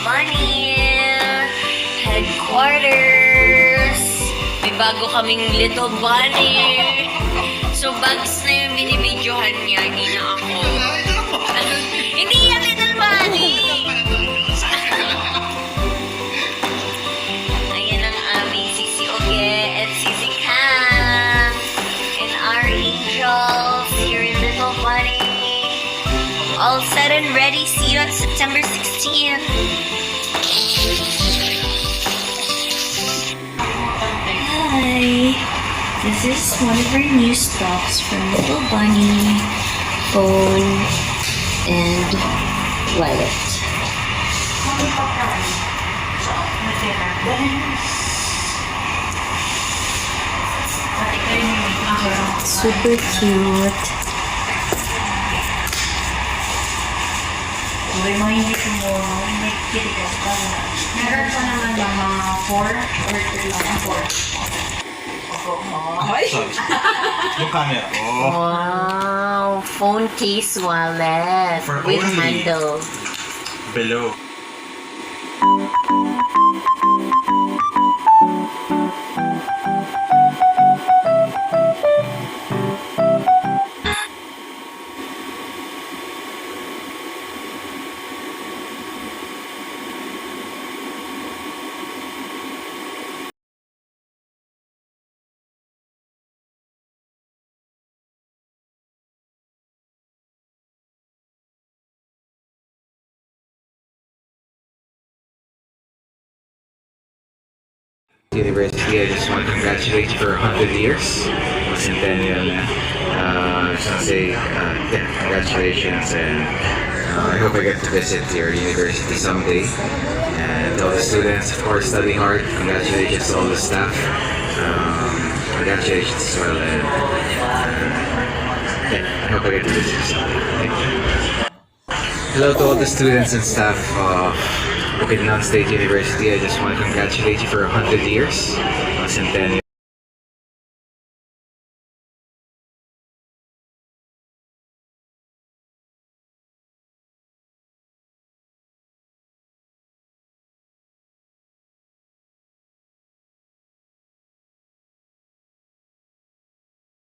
Bunny headquarters. May bago kaming Little Bunny. So, Bugs na yung binibidyohan niya, hindi na ako. Hindi yan Little Bunny! Ayan ang aming Sisi Oge at Sisi Cam. And our angels here in Little Bunny. All set and ready. See you on September 16th. Hi. This is one of our new stops from Little Bunny, Bo, and Violet. Super cute. Meron pa naman yung mga 4 or 3 4. Yung camera. Oh. Wow, phone case wallet For with only- handle. Below. University, I just want to congratulate you for 100 years. Centennial na. So say, yeah, congratulations, and I hope I get to visit your university someday. And all the students, of course, study hard. Congratulations to all the staff. Congratulations as well, and yeah, I hope I get to visit you someday. Thank you. Hello to all the students and staff of Bukidnon State University. I just want to congratulate you for 100 years. Centennial.